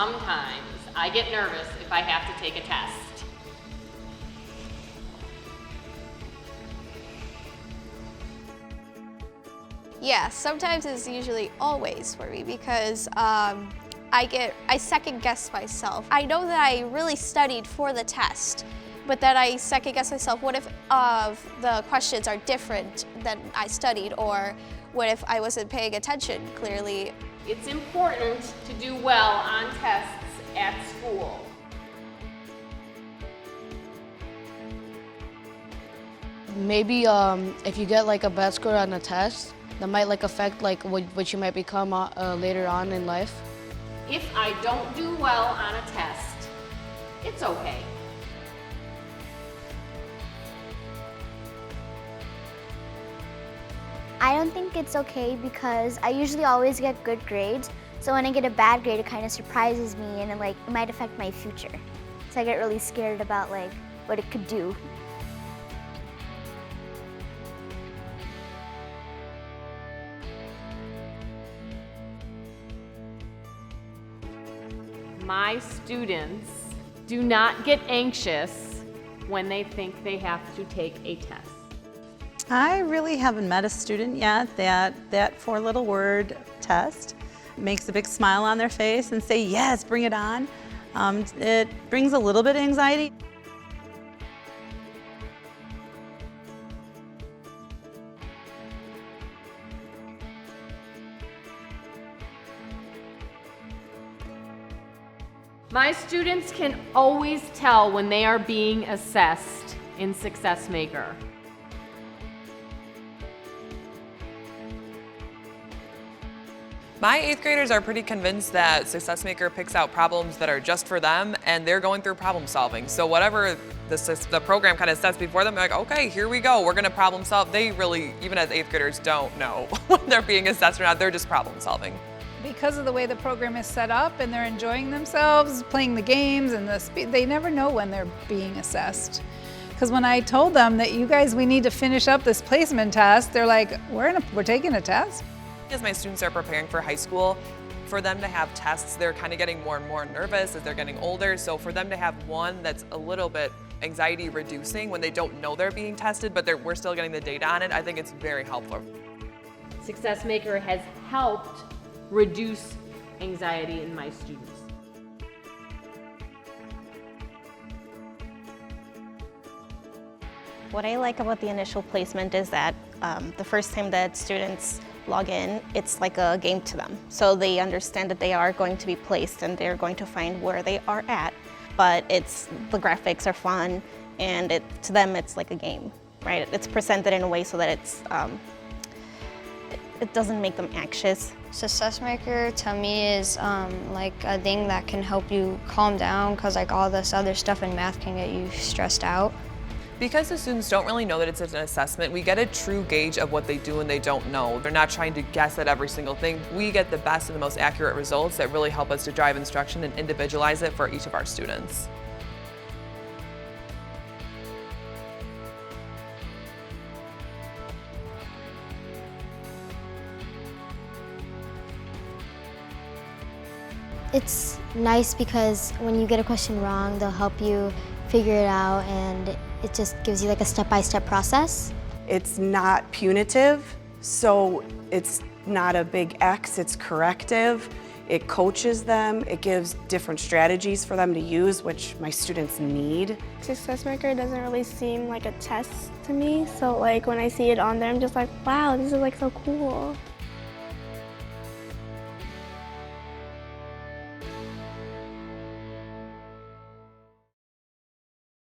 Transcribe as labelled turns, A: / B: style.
A: sometimes I get nervous if I have to take a test.
B: Yeah, sometimes it's usually always for me because I second guess myself. I know that I really studied for the test, but then I second guess myself. What if the questions are different than I studied, or what if I wasn't paying attention clearly?
A: It's important to do well on tests at school.
C: Maybe if you get like a bad score on a test, that might like affect like what you might become later on in life.
A: If I don't do well on a test, it's okay.
D: I don't think it's okay because I usually always get good grades. So when I get a bad grade, it kind of surprises me and it might affect my future. So I get really scared about like what it could do.
A: My students do not get anxious when they think they have to take a test.
E: I really haven't met a student yet that four-letter word test makes a big smile on their face and say, yes, bring it on. It brings a little bit of anxiety.
A: My students can always tell when they are being assessed in SuccessMaker.
F: My 8th graders are pretty convinced that SuccessMaker picks out problems that are just for them, and they're going through problem solving. So whatever the program kind of sets before them, they're like, okay, here we go, we're gonna problem solve. They really, even as 8th graders, don't know when they're being assessed or not, they're just problem solving.
G: Because of the way the program is set up and they're enjoying themselves, playing the games and they never know when they're being assessed. Because when I told them that you guys, we need to finish up this placement test, they're like, we're taking a test?
F: As my students are preparing for high school, for them to have tests, they're kind of getting more and more nervous as they're getting older. So for them to have one that's a little bit anxiety reducing when they don't know they're being tested, but we're still getting the data on it, I think it's very helpful.
A: SuccessMaker has helped reduce anxiety in my students.
H: What I like about the initial placement is that the first time that students log in, it's like a game to them. So they understand that they are going to be placed and they're going to find where they are at, but the graphics are fun and to them it's like a game, right? It's presented in a way so that it doesn't make them anxious.
I: SuccessMaker to me is like a thing that can help you calm down because like all this other stuff in math can get you stressed out.
F: Because the students don't really know that it's an assessment, we get a true gauge of what they do and they don't know. They're not trying to guess at every single thing. We get the best and the most accurate results that really help us to drive instruction and individualize it for each of our students.
D: It's nice because when you get a question wrong, they'll help you figure it out and it just gives you like a step-by-step process.
J: It's not punitive, so it's not a big X, it's corrective. It coaches them, it gives different strategies for them to use, which my students need.
K: SuccessMaker doesn't really seem like a test to me, so like when I see it on there, I'm just like, wow, this is like so cool.